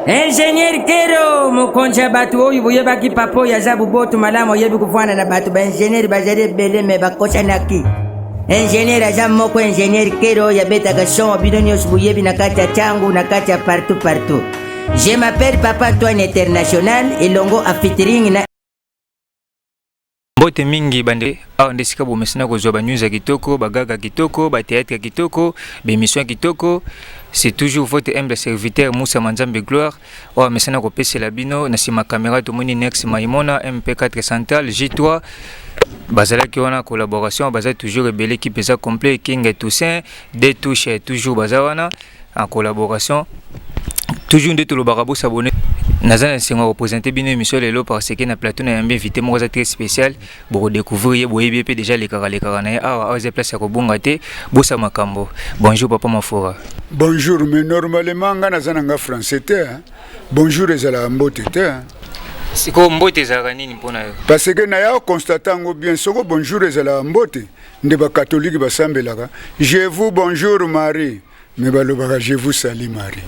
Ingénieur Kero mukonja batu oyu boyeba ki papo ya zabu botu malamo yebi kufana na batu ba ingénieur bajare bele me bakocha naki. Ingénieur azam moko ingénieur Kero ya beta ka son bidoni osbuyebi na kata changu na kata partout. Je m'appelle Papa Antoine International elongo a featuring na Mbote mingi bande awa ndesika bomesina kozwa ba news ya kitoko, bagaga kitoko, ba théâtre kitoko, ba émission kitoko. C'est toujours votre humble serviteur Moussa Manzambe Gloire. Owa mesina ko pese la bino na sima caméra to moni next Maimona MP4 Central J3. Bazala qui wana collaboration, bazala toujours rebelle équipe ça complet King et Toussaint, des touches toujours bazawana en collaboration. Toujours de tout le barabo s'abonner. Nazana c'est représenter bien émission lelo parce que na plateau na invité moi très spécial pour découvrir boyebi pe déjà les kara na awa za place ya ko bongate bosa makambo. Bonjour papa Mafora. Bonjour mais normalement nga nazana nga français te. Bonjour ezala mbote te. Siko mbote ezala nini mpona yo? Parce que na ya constatant ngo bien soko bonjour ezala mbote nde ba catholique basambelaka. Je vous bonjour Marie. Mais balobaka je vous salue Marie.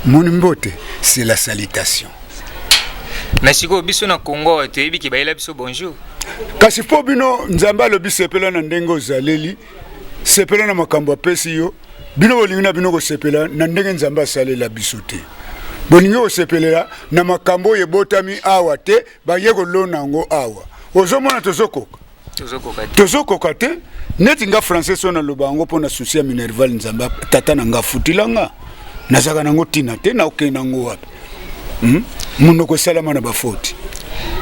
Mon mbote, c'est la salutation. Mais si vous biso na Congo, tu es qui baila biso bonjour. Kasi po bino nzamba lobi sepela na ndengo zaleli, sepela na makambo apesi yo, bino bolingi na bino ko sepela na ndenge nzamba salela biso te. Bolingi ko sepela na makambo yebotami awa te, ba yeko lona ngo awa. Ozomona tozokoka. Tozokoka te. Neti nga français sona lobango pona souci ya minerval nzamba tata na nga futilanga. Nazaka nango tina te na okena ngo wapi. Munoko salama na bafoti.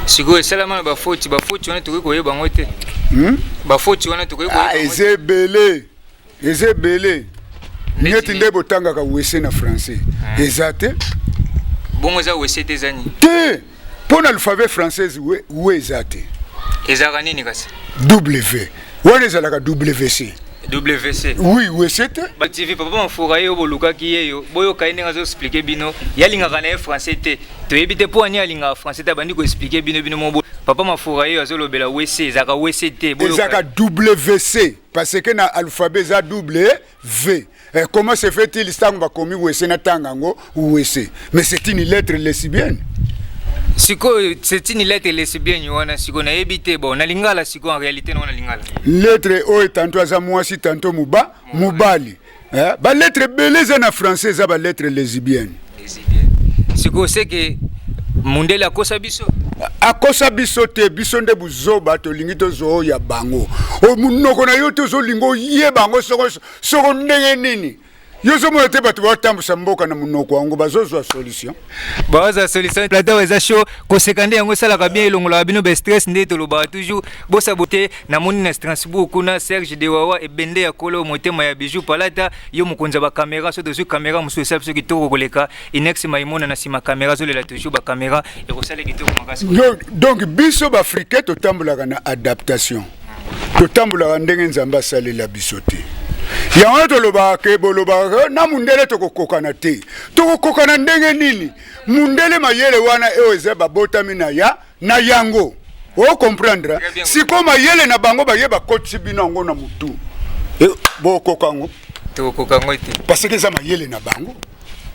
Sigo salama na bafoti wana tuko koyeba ngote. Bafoti wana tuko koyeba. Ezebele. Nyeti ndebo tanga ka wese na français. Ezate. Bongo za wese te zani. Te. Pona alphabet française we ezate. Ezaka nini kasi? W. Wana ezalaka WC. WC. Oui, oui, c'était. Ba TV papa Mafora yo boluka ki yeyo. Boyo kaine ngazo expliquer bino. Yalinga kana français te. To ebite po ani yalinga français ta bandi ko expliquer bino mo. Papa Mafora yo azo lobela WC, zaka WC te. Boyo zaka WC parce que na alphabet za W. Comment se fait-il stango ba komi WC na tangango WC? Mais c'est une lettre lesbienne. Siko c'est une lettre lesbienne wana siko na ebite bon na lingala siko en réalité non na lingala lettre o tantôt za mwasi tantôt mubali ba lettre beleza na français za ba lettre lesbienne siko c'est que mundele akosa biso te biso nde buzoba to lingi to zo ya bango o munoko na yo to zo lingo ye bango soko ndenge nini. Yozo mo te batu batambusa mboka na munoko wango bazozwa solution. Baza solution plateau eza show ko sekande yango sala ka bien elongola bino be stress nde to loba toujours bosa bote na moni na Strasbourg kuna Serge Dewawa e bende ya kolo motema ya bijou palata yo mukonza ba camera so de camera muso esa so kitoko koleka inex Maimona na sima camera zo lela toujours ba camera e ko sala kitoko makasi. Donc biso ba africain to tambula na adaptation. To tambula ndenge nzamba salela bisote. Yango toloba ke boloba na mundele tokokokana te. Tokokokana ndenge nini? Mundele mayele wana eze babotami na ya na yango. O comprendre? Si koma yele na bango ba yeba kotsi binango na mutu. Bo kokango. Tokokango te. Parce que ça mayele na bango.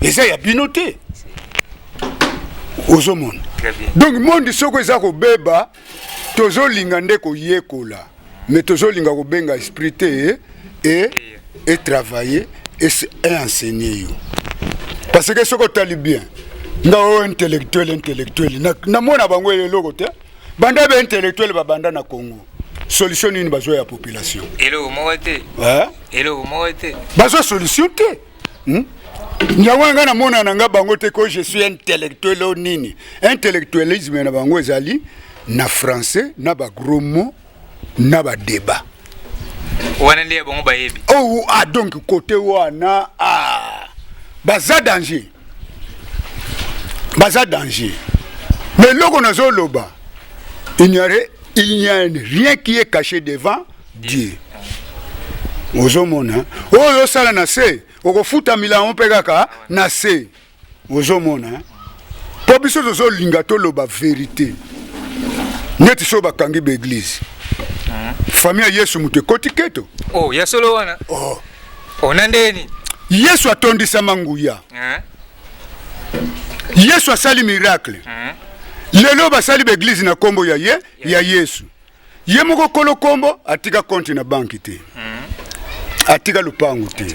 Eza ya binote. Ozomon. Donc monde soko eza ko beba tozo linga ndeko yekola. Mais tozo linga ko benga esprit te et travailler et enseigner. Parce que ce que tu as bien, intellectuel na mona bango le logo te banda be intellectuel ba banda na Congo solution ni bazo ya population elo moete bazo solution te nyawanga na mona na nga bango te ko je suis intellectuel o nini intellectualisme na bango ezali na français na ba gros mots na ba débat. Oh, donc côté wana baza danger. Mais logo nazo loba. Il n'y a rien qui est caché devant Dieu. Ozomona. Yo sala na se, okofuta milango pekaka na se. Ozomona. Po biso zo linga to loba vérité. Neti so bakangi be église. Famille Yesu mute kotiketo. Oh, ya solo wana. Oh. Onandeni. Yesu atondisa manguya. Yesu asali miracle. Lelo basali l'église na kombo ya Yesu. Ye moko kolo kombo atika konti na banki te. Atika lupangu te.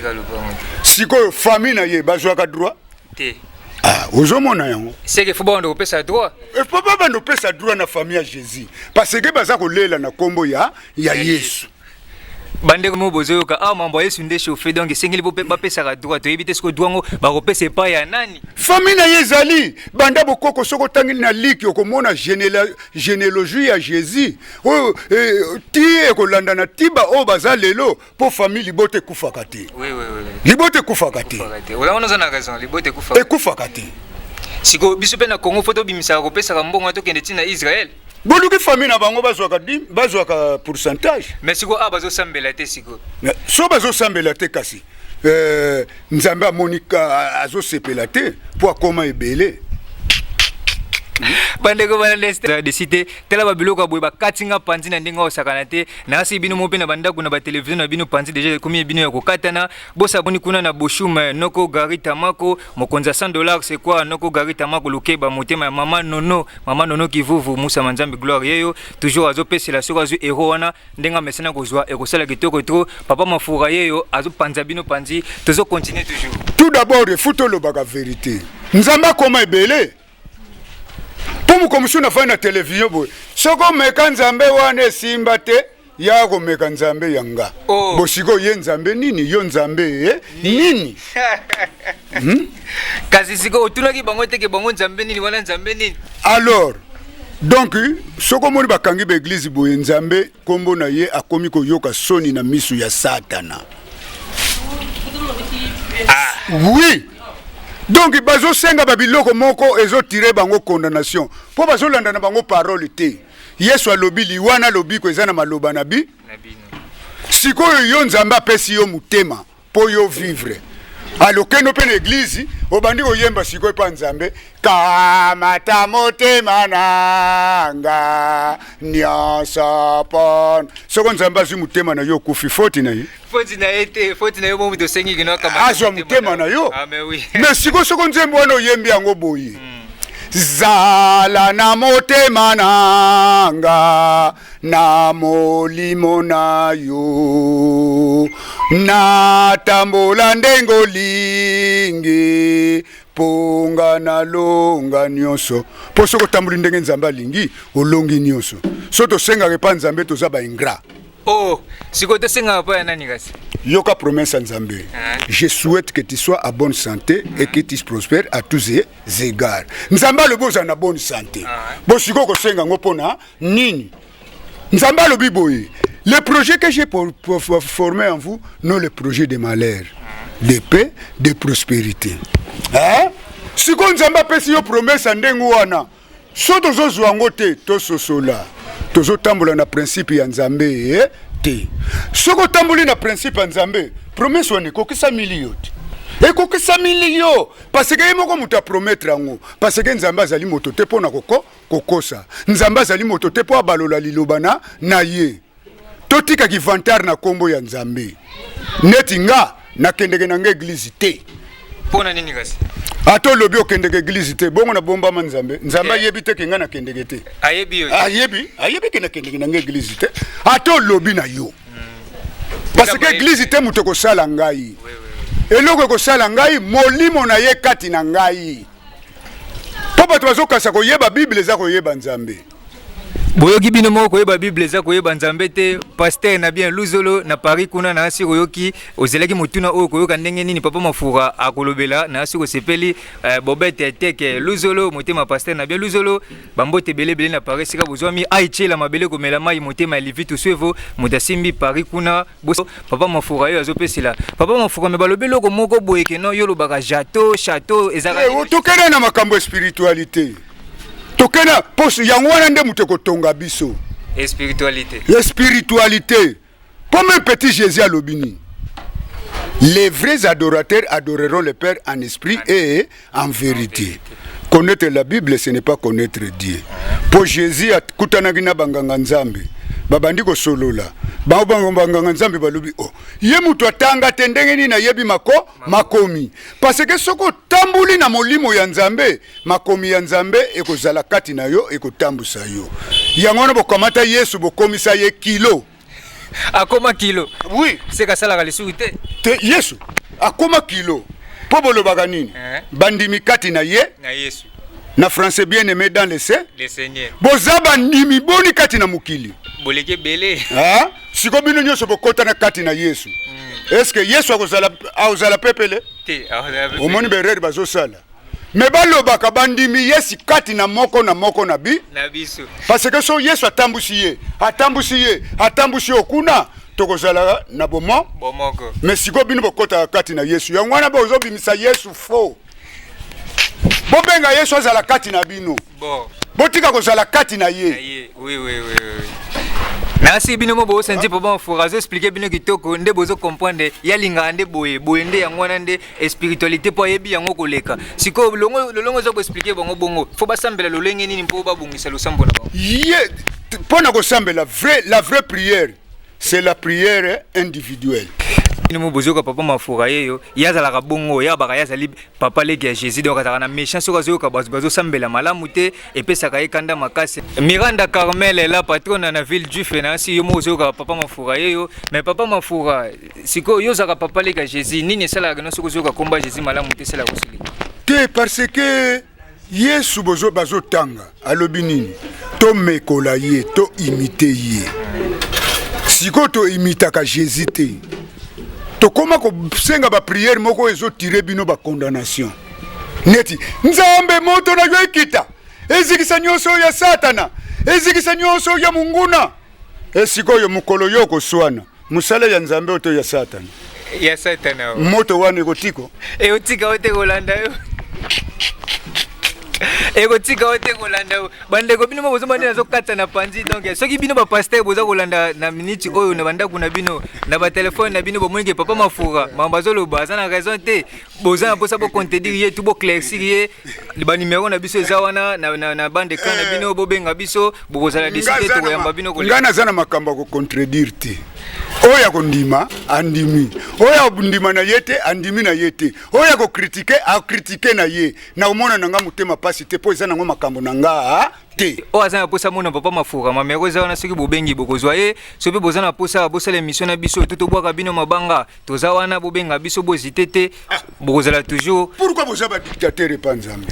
Siko famille na ye bazwaka droit te. Ah, ozomona yango. C'est que faut pas on pesa droit. Et faut pas on pesa droit na famille ya Jésus parce que baza kolela na kombo ya Yesu. Bande ko mo bozoyoka mambo Yesu nde chauffé donc sengeli bo ba pesa ka droit to ebite sko droit ngo ba ko pesa pa ya nani. Famille na yezali banda bokoko soko tangi na liki okomona généalogie ya Jésus. Oh ti ekolanda na tiba o baza lelo po famille libote kufaka te. Oui. Libote kufaka te. Wala on a raison libote kufaka. Kufaka te. Siko biso pe na Congo photo bimisa ko pesa ka mbongo to kende tina Israël. Boluki famille na bango bazwaka pourcentage. Mais siko bazo sambela te siko. So bazo sambela te kasi. Nzambe Monica azo sepela te po akoma ebele. Bande ko bana leste de cité tela ba biloko boye ba katinga panzi na ndinga osakana te na asi bino mo pe na banda kuna ba télévision na bino panzi déjà komi bino ya kokatana bosa boni kuna na boshuma noko gari tamako mokonza $100 c'est quoi noko gari tamako lukeba motema ya mama nono kivuvu Musa Manzambe gloire yeyo toujours azo pese la soko azo héros wana ndenga mesena kozwa ekosala kitoko trop papa mafura yeyo azo panza bino panzi tozo continuer toujours. Tout d'abord futo lo baka vérité nzamba koma ebele Pomu komishu na fana television boy. Soko meka nzambe wane simba te yako meka nzambe yanga. Bosiko ye nzambe nini yo nzambe nini? Kasi siko otunaki bango teke bango nzambe nini wana nzambe nini? Alors donc soko moni bakangi ba église boye nzambe kombo na ye akomi ko yoka soni na misu ya Satana. Oui. Donc bazo senga babiloko moko ezo tirer bango condamnation po bazo landa na bango parole te Yesu alobi liwana lobi ko ezana maloba nabi sikoyo yo nzamba pesi yo mutema po yo vivre alokeno pe l'église obandi oyemba sikoyo pa nzambe kamata motema nanga nyasa pon soko nzamba zi mutema na yo kufi foti na ye foti na yo mo to sengi kino kama azo mutema na yo mais oui mais siko nzembo wana oyembi yango boyi zala na motema nanga na molimo na yo na tambola ndengo lingi ponga na longa nyonso po soko tambuli ndenge nzamba lingi olongi nyonso so to senga ke pa nzambe to za ba ingrat. Siko to senga pa nani kasi yoka promesse à Nzambe. Je souhaite que tu sois à bonne santé et que tu prospères à tous les égards. Nzamba le boza na bonne santé. Bo siko ko senga ngopona nini. Nzamba le biboyi. Le projet que j'ai formé en vous, non le projet de malheur, de paix, de prospérité. Hein? Siko Nzamba pesi yo promesse ndengu wana. So tozo zwango te to sosola. Tozo tambola na principe ya Nzambe te. Soko tamboli na principe ya Nzambe, promesse wana kokisa milioti. Kokisa milio parce que yemoko muta promettre ngo parce que Nzambe azali moto te pona kokosa. Nzambe azali moto te po abalola lilobana na ye. Totika ki vantar na kombo ya Nzambe. Netinga na kendeke na église te. Pona nini kasi? Ato lobi okendeke église te bongo na bomba ma Nzambe. Nzambe yebi te kenga na kendeke te. Ayebi yo. Ayebi ke na kendeke na église te. Ato lobi na yo. Parce que église te muto ko sala ngai. Eloko ko sala ngai molimo na ye kati na ngai. Po bato bazokasa ko yeba Bible za ko yeba Nzambe. Boyoki bino moko yeba Bible za ko yeba Nzambe te pasteur na bien Luzolo na Paris kuna na asi koyoki ozelaki mutuna oyo koyoka ndenge nini papa mafura akolobela na asi ko sepeli bobete teke Luzolo motema pasteur na bien Luzolo bambote belebele na Paris sika bozwami aichela mabele komela mai motema livitu swevo mutasimbi Paris kuna boso papa mafura yo azopesela papa mafura me balobelo ko moko boyeke no yo lobaka château ezaka tokena na makambo spiritualité. Tokena poso yango wana nde muteko tonga biso. Spiritualité. La spiritualité. Comme un petit Jésus à l'obini. Les vrais adorateurs adoreront le Père en esprit et en vérité. Connaître la Bible, ce n'est pas connaître Dieu. Pour Jésus, kutanagina banganga nzambe. babandi kosolola banganga nzambe balobi oh ye mutu atanga te ndenge nini nayebi makomi parce que soko tambuli na molimo ya nzambe makomi ya nzambe ekozala kati na yo ekotambusa yo yango wana bokamata Yesu bokomisa ye kilo akoma kilo oui c'est ka sala kalisuki te Yesu akoma kilo po bolobaka nini bandimi kati na Yesu na français bien aimé dans le Seigneur bozaba ndimi boni kati na mukili boleke bele siko bino nyonso bokota na kati na Yesu est-ce que Yesu akozala pepele te omoni bereri bazosala me balobaka bandimi Yesu kati na moko na biso parce que so Yesu atambusi ye okuna tokozala na bomoko mais siko bino bokota kati na Yesu yango wana bozobimisa Yesu faux bobenga Yesu azala kati na bino botika kozala kati na ye oui merci bino mo bo senti papa Mafura zo expliquer bino kitoko nde bozo comprendre ya linga nde boye nde yango wana nde spiritualité po yebi yango koleka siko lolongo zo expliquer bongo fo basambela lolenge nini mpo babungisa lusambo na bango ye pona kosambela la vraie prière c'est la prière individuelle. Nous avons besoin de papa Mafura yeyo yazala bongo ya baka yazali papa leki ya Jésus donc ataka méchant sur azo ka bazo sambela malamu te et pe saka ekanda makase Miranda Carmel est la patronne na ville du Fenansi yo mozo ka papa Mafura yeyo mais papa Mafura siko yo zaka papa leki ya Jésus nini sala ka no soko zo ka komba Jésus malamu te sala kosili te parce que Yesu bozo bazo tanga alobi nini to mekola ye to imiter ye siko to imitaka Jésus te to koma ko senga ba prière moko ezo tirer bino ba condamnation neti nzambe moto na yo ikita ezikisa nyoso ya satana ezikisa nyoso ya munguna esiko yo mukolo yo ko swana musala ya nzambe oto ya satana moto wane kotiko otika ote kolanda yo tika ote kolanda bande ko bino bozo mande nazo kata na panzi donc soki bino ba pasteur boza kolanda na minute oyo na banda kuna bino na ba téléphone na bino bomonike papa Mafura mambazo lo baza na raison te boza na posa bo contredire ye tout bo claircir ye ba numéro na biso eza wana na bande kana bino bobenga biso bokozala décider to yamba bino ko ngana zana makamba ko contredire te oya kondima andimi oya bundima na yete andimi na yete oya ko critiquer a critiquer na ye na omona nanga mutema pasi te po ezana ngo makambo nanga te o azana posa mona papa Mafura mamero za wana soki bobengi bokozwa ye soki bozana posa bosala émission na biso tout obwaka bino mabanga toza wana bobenga biso bozite te bokozala toujours pourquoi boza ba dictateur e panzambe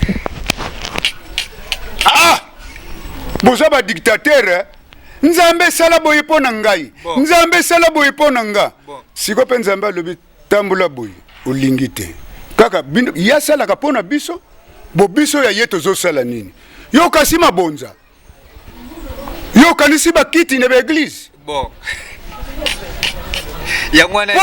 boza ba dictateur nzambe sala boye pona ngai nzambe sala boye pona nga siko pe nzambe alobi tambula boye olingi te kaka bino ya sala ka pona biso biso ya yeto zo sala nini yo kasi mabonza yo kanisi bakiti ne ba église po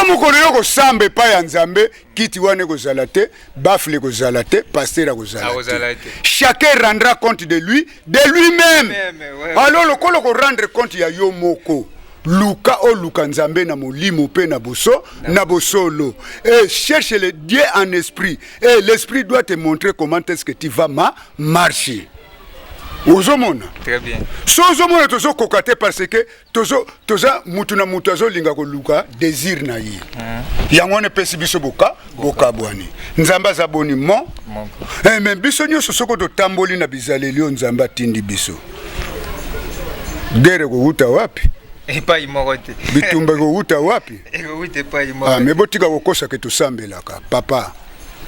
mokolo yo kosamba epai ya nzambe kiti wana ekozala te bafle ekozala te paster akozala te chacun rendra compte de lui-même alors lokolo korendre compte ya yo moko luka oluka nzambe na molimo pe na bosolo et cherche le Dieu en esprit et l'esprit doit te montrer comment est-ce que tu vas marcher. Ozomona très bien so ozomona tozo kokate parce que toza mutu na mutu azolinga koluka désir na ye yango ne pesi biso boka bwani nzamba za boni mais biso nyoso soko to tamboli na bizaleli nzamba tindi biso dere ko huta wapi epai moko te bitumba ko huta wapi eko epai moko mais botika kokosa ke tosambelaka papa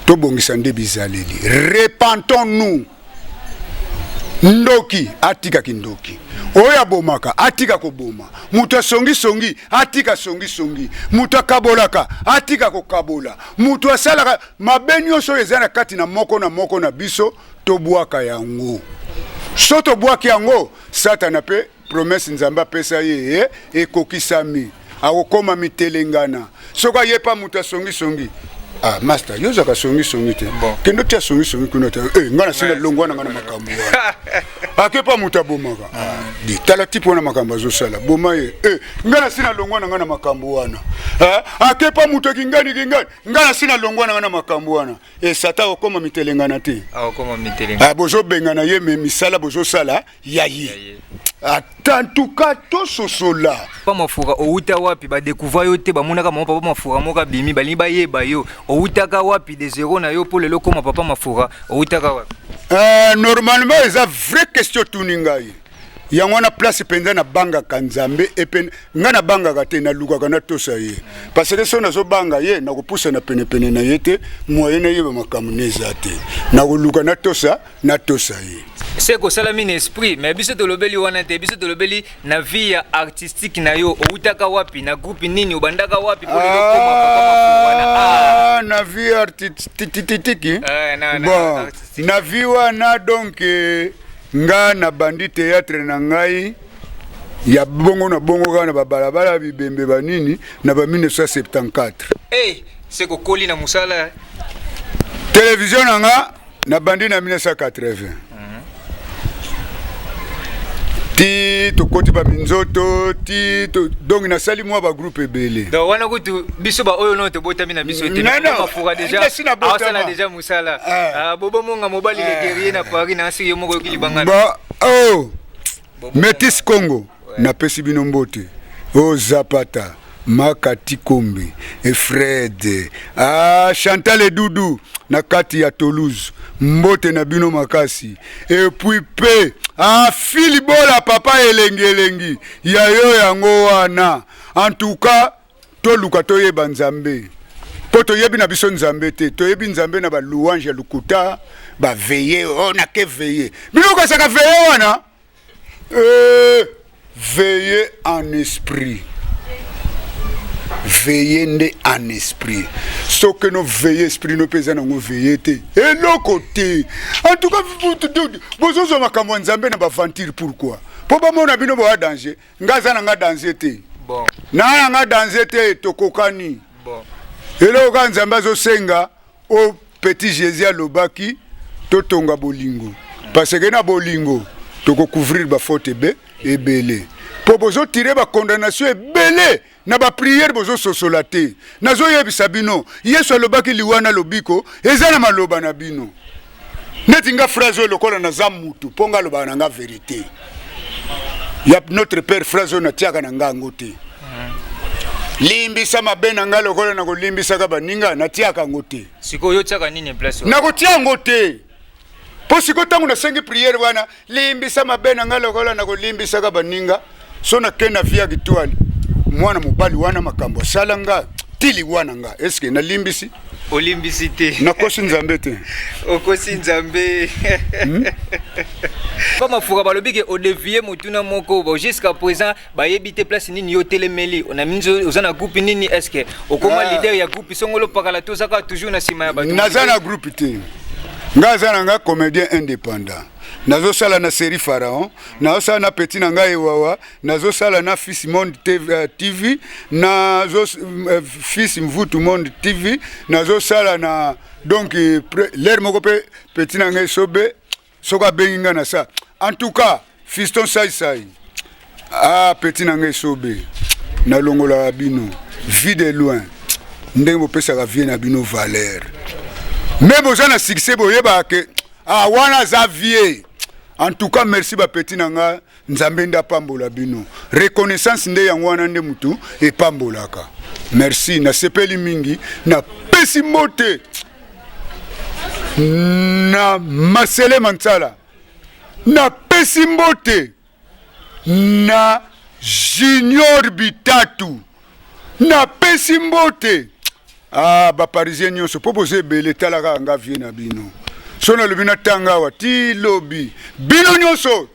tobongisa nde bizaleli repentons-nous ndoki atika kindoki oya bomaka atika koboma mutu songi atika songi mutu akabolaka atika kokabola mutu asalaka mabenyo so ezana kati na moko na biso tobwaka yango so tobwaki yango satana pe promesse nzamba pesa ye ekokisami akokoma mitelengana soka yepa mutu songi master yoza ka songi te kendo tia songi kuna te ngana sina longwana ngana makambo akepa mutabomaka di tala tipo na makambo zo sala boma ye ngana sina longwana ngana makambo wana akepa muto kingani ngana sina longwana ngana makambo wana sata okoma mitelengana te okoma mitelengana bozo bengana ye me misala bozo sala yayi en tout cas to sosola pa mafura outa wapi ba découvrir yo te ba monaka mama papa mafura moka bimi bali ba yeba yo outaka wapi de zéro na yo pour le loko papa mafura outaka wapi normalement c'est vraie question tuningai yango na place penza na banga kanzambe epen nga na banga kate na luka kana tosa ye parce que so na zo banga ye na kopusa na pene pene na yete moyenne ye ba makamuneza te na koluka na tosa ye. C'est que ça mine esprit mais biso to lobeli wana te biso to lobeli na vie artistique na yo outaka wapi na groupe nini ubandaka wapi pour le koma papa wana na vie artistique bon na vie wana donc nga na bandi théâtre na ngai ya bongo na bongo kana babalabala bibembe banini na ba 1974 c'est que koli na musala télévision na bandi na 1980 ti to koti ba minzoto ti to donc na sali moi ba groupe ebele donc wana kutu biso ba oyo no to botami na biso te na fura déjà awasala déjà musala bobo monga mobali le guerrier na Paris na siri moko yokili bangana ba Métis Congo na pesi bino mbote Zapata Makati Kombe et Fred Chantal et Doudou na kati ya Toulouse mbote na bino makasi et puis pe Filibola papa elengi ya yo yango wana en tout cas to luka to yeba nzambe po to yebi na biso nzambe te to yebi nzambe na ba louange ya lukuta ba veiller na ke veiller bino ka saka veiller wana veiller en esprit. Veiller en esprit. Ce que nous veillons esprit, nous pesons dans veiller. Et l'autre côté. En tout cas, vous avez ma camonde zambé n'a pas ventir pourquoi? Pour pas mon abino boa danger. Ngaza n'a danger te. Bon. N'a danger te tokokani. Bon. Et là au zamba zo senga au petit Jésus lobaki totonga bolingo. Parce que na bolingo toko couvrir ba faute et belé. Pour bozo tirer ba condamnation et belé. Na ba prière bozo sosolate nazo yebisa bino Yesu alobaki liwana lobiko ezana maloba na bino neti nga phrase lokola na zamutu ponga loba na nga vérité ya notre père phrase na tiaka na nga ngote limbisa mabena nga lokola na kolimbisa ka baninga na tiaka ngote siko yo tiaka nini place na kotia ngote po siko tangu na sengi prière wana limbisa mabena nga lokola na kolimbisa ka baninga so na kena via kitwali mwana mobali wana makambo salanga tili wana nga eske na limbisi olimbisi te na kosi nzambe te okosi nzambe pa mafura balobike odevier motuna moko bo jusqu'à présent ba yebite place nini yo telemeli on a minzo ozana groupe nini eske okoma leader ya groupe songolo pakala to saka toujours na sima ya batu nazana groupe te ngazana nga comédien indépendant nazo sala na série Pharaon nazo sala na petit na ngai wawa nazo sala na Fils Monde TV nazo Fils Mvutu Monde TV nazo sala na donc l'air moko pe petit na ngai sobe soka benga na sa en tout cas Fiston Sai petit na ngai sobe na longola bino vie de loin ndenge pesa ka vie na bino valeur mais bozana succès boyeba ke wana za vie. En tout cas, merci ba petit nanga nzambenda pambola bino. Reconnaissance nde yango wana nde mutu e pambolaka. Merci na sepeli mingi na pesi mote. Na Masele Mansala. Na pesi mote. Na Junior Bitatu. Na pesi mote. Ba parisien nyonso popoze bele talaka nga vie na bino. Sona lobina tanga wa ti lobby bino nyonso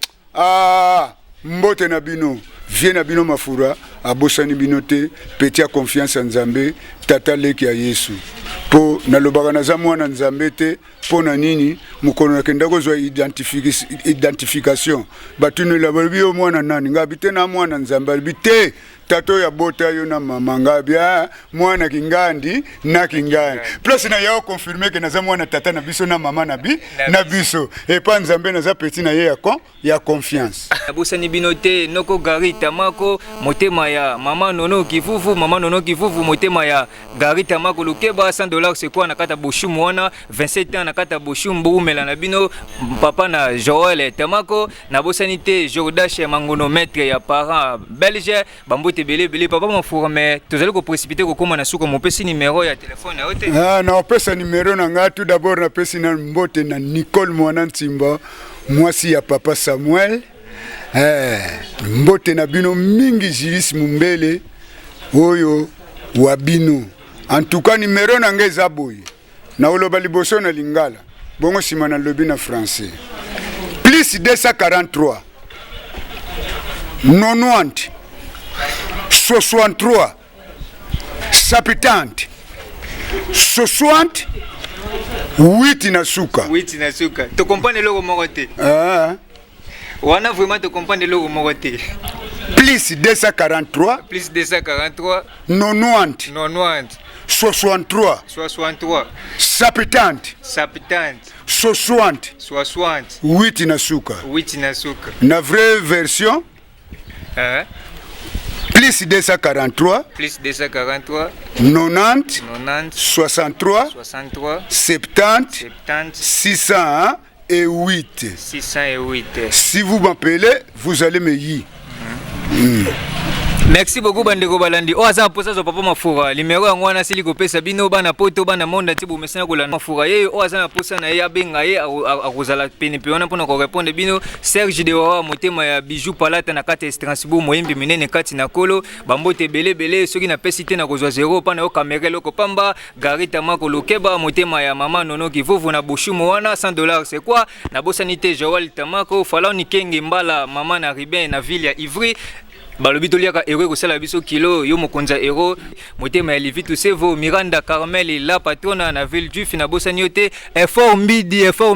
mbote na bino vie na bino mafura abosani bino te petit a confiance en Nzambe tata leki ya Yesu po na lobaka na za mwana Nzambe te po na nini mukono na kenda kozwa identification batunu la balobi o mwana nani ngabite na mwana Nzambe bite tato ya bota yo na mama ngabia mwana kingandi na kingandi plus na yao confirmer que naza mwana tata na biso na mama na biso et pas nzambe naza petit na ye ya confiance bosani binote noko Gary Tamako motema ya mama nono kifufu motema ya Gary Tamako Lukeba $100 c'est quoi na kata boshumu wana 27 ans na kata boshumu boumela na bino papa na Joël Tamako na bosani te Jordache mangonomètre ya parents belge bambote belé papa mafura mais tozali ko précipiter ko koma na suka mopesi numéro ya téléphone ya ote na opesa numéro na nga tout d'abord na pesi na mbote na Nicole Mwana Ntimba mwasi ya papa Samuel mbote na bino mingi Jilis Mumbele oyo wa bino en tout cas numéro na nga eza boye na oloba liboso na lingala bongo sima na lobi na français plus 243 90 63 70 60 8 na suka to comprendre le moko te wana vraiment te comprendre le moko te plus 243 90 63 70 60 8 na suka na vraie version plus 243 90 63 70 608 si vous m'appelez vous allez me y Merci beaucoup bandeko balandi. O aza posa zo papa mafura. Numéro yango wana sili ko pesa bino bana poto bana monde tibu mesena ko la mafura ye o aza na posa na ya benga ye akozala pene pe wana pona ko répondre bino Serge de Wawa motema ya bijou palata na kata Strasbourg moyimbi minene kati na kolo bambote belé soki na pesi te na kozwa 0 pana o kamera loko pamba Gary Tamako Lukeba motema ya mama nono kivuvu na boshumo wana $100 c'est quoi na bosanité Joël Tamako Faloni Kenge mbala mama na Ribin na ville ya Ivry balobi toliaka héros kosala biso kilo yo mokonza héros motema ya Livitu Sevo Miranda Carmel la patrona na ville du na bosani yote effort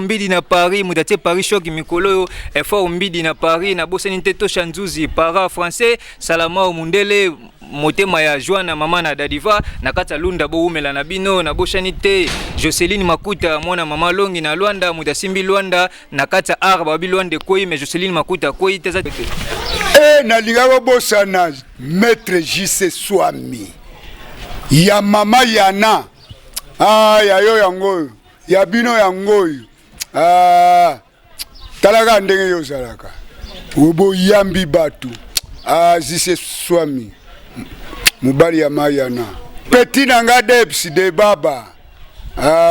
mbidi na Paris mudatie Paris choc mikolo effort mbidi na Paris na bosani te to Chanzuzi para français Salama Mundele motema ya Joana mama na Dadiva na kata lunda boumela na bino na boshani te Joseline Makuta mwana mama longi na Luanda mudasimbi Luanda na kata arba bilwande koi mais Joseline Makuta koi teza na ligawa bosana maître JC Swami ya mama yana ya yo yango ya bino yango talaka ndenge yo salaka obo yambi batu JC Swami mubali ya mayana petit nanga debs de baba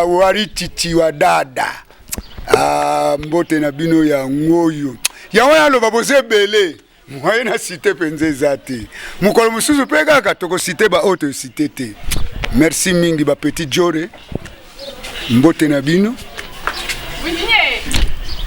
wari titi wa dada mbote na bino ya ngoyo ya wana lo baboze bele mwaye na cité penze zati mukolo mususu peka katoko cité ba auto cité te merci mingi ba petit jore mbote na bino.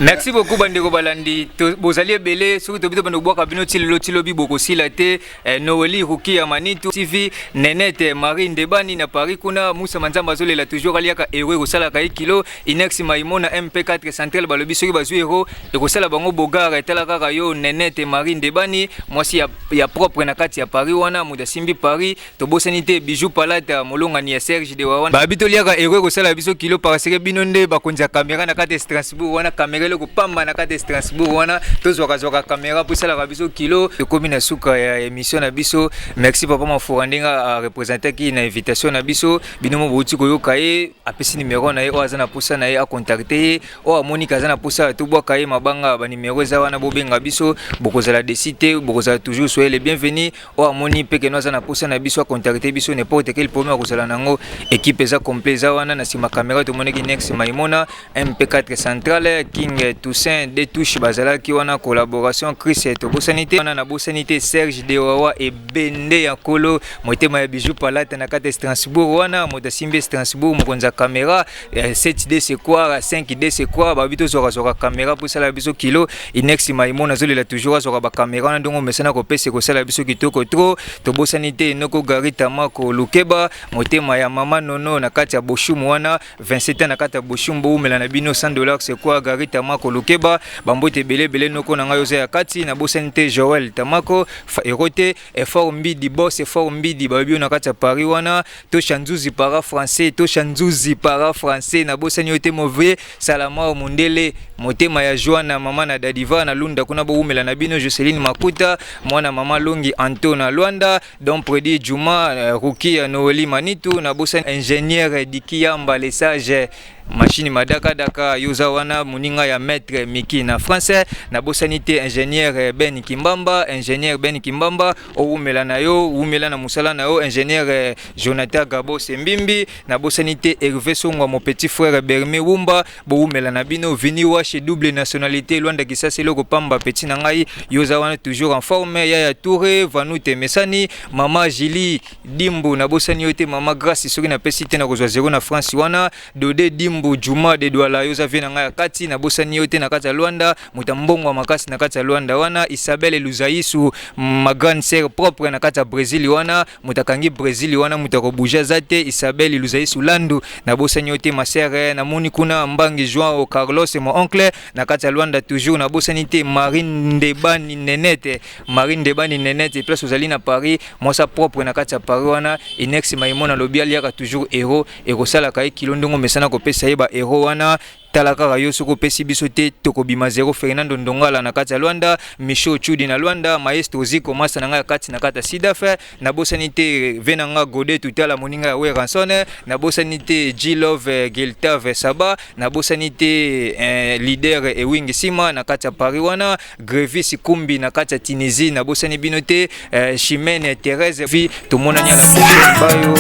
Merci beaucoup bandeko balandi bozali belé surtout tobito bando boka bino tilo biboko silate Noeli Ruki ya Manitu TV Nenete Marie Ndebani na Paris kuna Musa Manzamba zolela toujours aliaka héros kosala kai kilo Inex Maimona MP4 central balobi soki bazui héros e kosala bango bogara etala kaka yo Nenete Marie Ndebani mwasi ya propre na kati ya Paris wana muda simbi Paris to bosanité bijou palata molonga ni ya Serge de Wawa babito liaka héros kosala biso kilo parce que bino nde bakonza caméra na kati Strasbourg wana caméra le pamba na kati Strasbourg wana tozoka caméra pour sala biso kilo komi na suka ya émission na biso. Merci papa mafura ndenga représenter ki na invitation na biso binomo bouti ko yokaye apesi numéro na ye o azana posa na ye a contacter o amoni kazana posa to boka ye mabanga ba numéro za wana bobenga biso bokozala de cité bokozala toujours soyez les bienvenus o amoni peke no azana posa na biso a contacter biso n'importe quel problème kozala nango équipe za complet za wana na sima caméra to moneki Next Maimona MP4 central King Toussaint des touches bazala ki wana collaboration Chris et Bosanité wana na Bosanité Serge de Wawa et Bende ya Kolo motema ya bijou palata na kata Strasbourg wana moda simbe Strasbourg mokonza caméra 7D c'est quoi 5D c'est quoi babito zora caméra pour sala biso kilo Inex Maimona zolela toujours zora ba caméra na ndongo mesana ko pese ko sala biso kitoko trop to Bosanité noko Gary Tamako Lukeba motema ya mama nono na kata ya Boshumu wana 27 ans na kata ya Boshumu boumela na bino $100 c'est quoi Gary Tamako Tamako Lukeba bambote belé noko na ngai oza ya kati na bosani te Joël Tamako erote effort mbidi boss effort mbidi babi na kati ya Paris wana to Chanzuzi para français na bosani yote mauvais salama mondele motema ya Joana mama na Dadiva na Lunda kuna bo umela na bino Joseline Makuta mwana mama Longi Anto na Luanda Don Predi Juma Ruki Noeli Manitu na bosani ingénieur Dikiamba les sages machine madaka yoza wana muninga ya maître Miki na français na bosanité ingénieur Ben Kimbamba oumela na yo umela na musala na yo ingénieur Jonathan Gabo Sembimbi na bosanité Hervé Songwa mon petit frère Bermé Wumba bo umela na bino vini wa chez double nationalité Luanda Kisasa loko pamba petit na ngai yoza wana toujours en forme ya Touré Vanute Mesani mama Jili Dimbu na bosani yote mama Grace soki na pesite na kozwa 0 na France wana Dode Dimbu Juma de Douala yoza vena nga kati na bosani yote na kati ya Luanda mutambongo makasi na kati ya Luanda wana Isabelle Luzaisu ma grande sœur propre na kati ya Brésil wana mutakangi Brésil wana mutakobuja zate Isabelle Luzaisu Landu na bosani yote ma sœur na moni kuna Mbangi Joao Carlos mon oncle na kati ya Luanda toujours na bosani te Marine Debani Nenete place ozali na Paris mosa propre na kati ya Paris wana Inex Maimona Lobial yaka toujours héros ekosala kai kilondongo mesana ko pesa ba héros wana talaka rayo soko pesi biso te tokobima 0 Fernando Ndongala na kati ya Luanda Micho Chudi na Luanda Maestro Ziko Masa na kati Sidafe na bosani te venanga Gode tutala moninga ya Weransone na bosani te G Love Geltave Saba na bosani te leader Ewing Sima na kati ya Paris wana Grevis Kumbi na kati ya Tunisie na bosani binote Chimene Thérèse vi tomona nya la bayo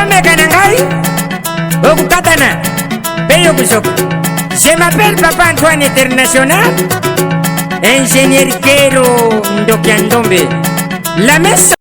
omeka na ngai okukatana Peyo Kusoko. Je m'appelle Papa Antoine International, ingénieur Kero Ndokiandombe. La messe